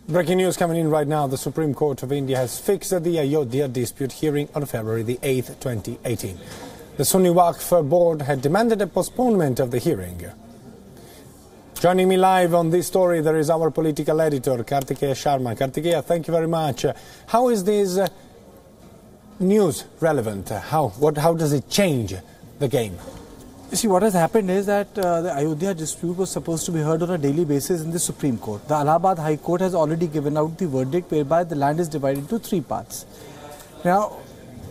Breaking news coming in right now. The Supreme Court of India has fixed the Ayodhya dispute hearing on February the 8th, 2018. The Sunni Waqf board had demanded a postponement of the hearing. Joining me live on this story, there is our political editor, Kartikeya Sharma. Kartikeya, thank you very much. How is this news relevant? How does it change the game? You see, what has happened is that the Ayodhya dispute was supposed to be heard on a daily basis in the Supreme Court. The Allahabad High Court has already given out the verdict whereby the land is divided into three parts. Now,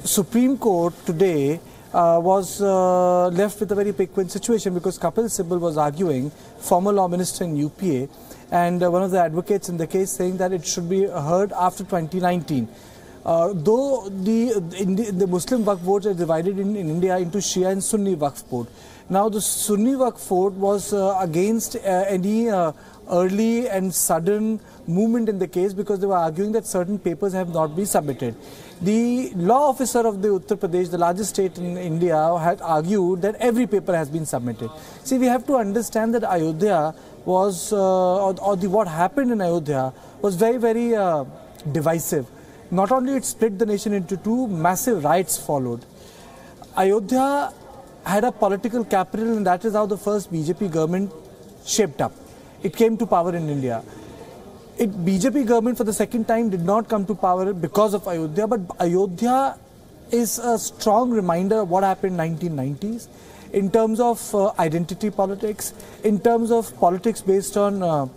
Supreme Court today was left with a very piquant situation because Kapil Sibal was arguing, former law minister in UPA, and one of the advocates in the case saying that it should be heard after 2019. Though the Muslim Waqf boards are divided in India into Shia and Sunni Waqf board. Now the Sunni Waqf board was against any early and sudden movement in the case because they were arguing that certain papers have not been submitted. The law officer of the Uttar Pradesh, the largest state in India, had argued that every paper has been submitted. See, we have to understand that Ayodhya was, what happened in Ayodhya was very, very divisive. Not only it split the nation into two, massive riots followed. Ayodhya had a political capital, and that is how the first BJP government shaped up. It came to power in India. BJP government for the second time did not come to power because of Ayodhya, but Ayodhya is a strong reminder of what happened in the 1990s in terms of identity politics, in terms of politics based on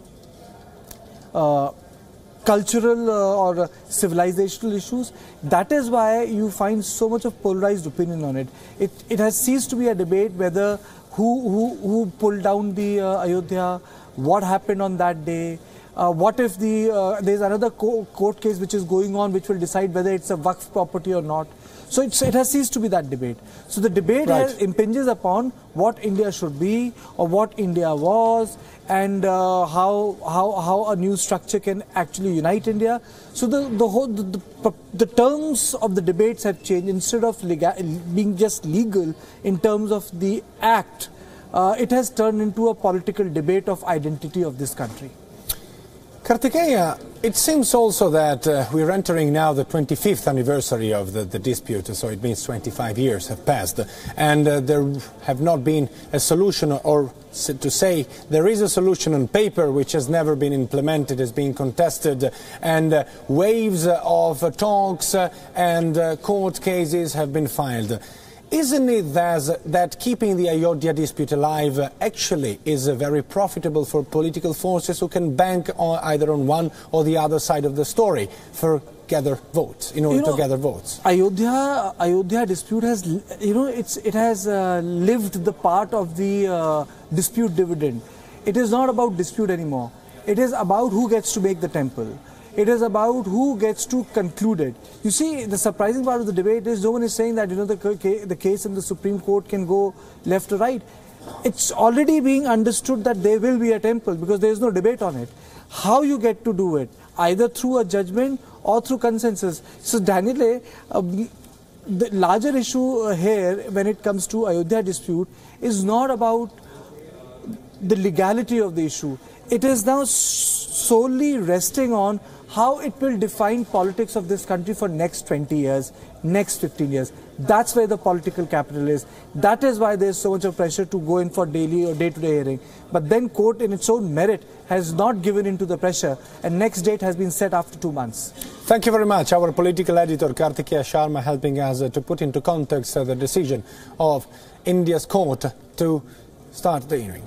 cultural or civilizational issues. That is why you find so much of polarized opinion on it. It has ceased to be a debate whether who pulled down the Ayodhya, what happened on that day, what if there's another court case which is going on which will decide whether it's a Waqf property or not. So it has ceased to be that debate. So the debate impinges upon what India should be or what India was, and how a new structure can actually unite India. So the terms of the debates have changed. Instead of being just legal in terms of the act, it has turned into a political debate of identity of this country. Kartikeya, it seems also that we're entering now the 25th anniversary of the dispute, so it means 25 years have passed, and there have not been a solution, or to say there is a solution on paper which has never been implemented, has been contested, and waves of talks and court cases have been filed. Isn't it that keeping the Ayodhya dispute alive actually is very profitable for political forces who can bank on either on one or the other side of the story for gather votes, in order to gather votes? Ayodhya dispute has, it has lived the part of the dispute dividend. It is not about dispute anymore. It is about who gets to make the temple. It is about who gets to conclude it. You see, the surprising part of the debate is no one is saying that the case in the Supreme Court can go left or right. It's already being understood that there will be a temple because there is no debate on it. How you get to do it, either through a judgment or through consensus. So Daniel, the larger issue here when it comes to Ayodhya dispute is not about the legality of the issue. It is now solely resting on how it will define politics of this country for next 20 years, next 15 years. That's where the political capital is. That is why there's so much of pressure to go in for daily or day-to-day hearing. But then court in its own merit has not given in to the pressure, and next date has been set after 2 months. Thank you very much. Our political editor Kartikeya Sharma helping us to put into context the decision of India's court to start the hearing.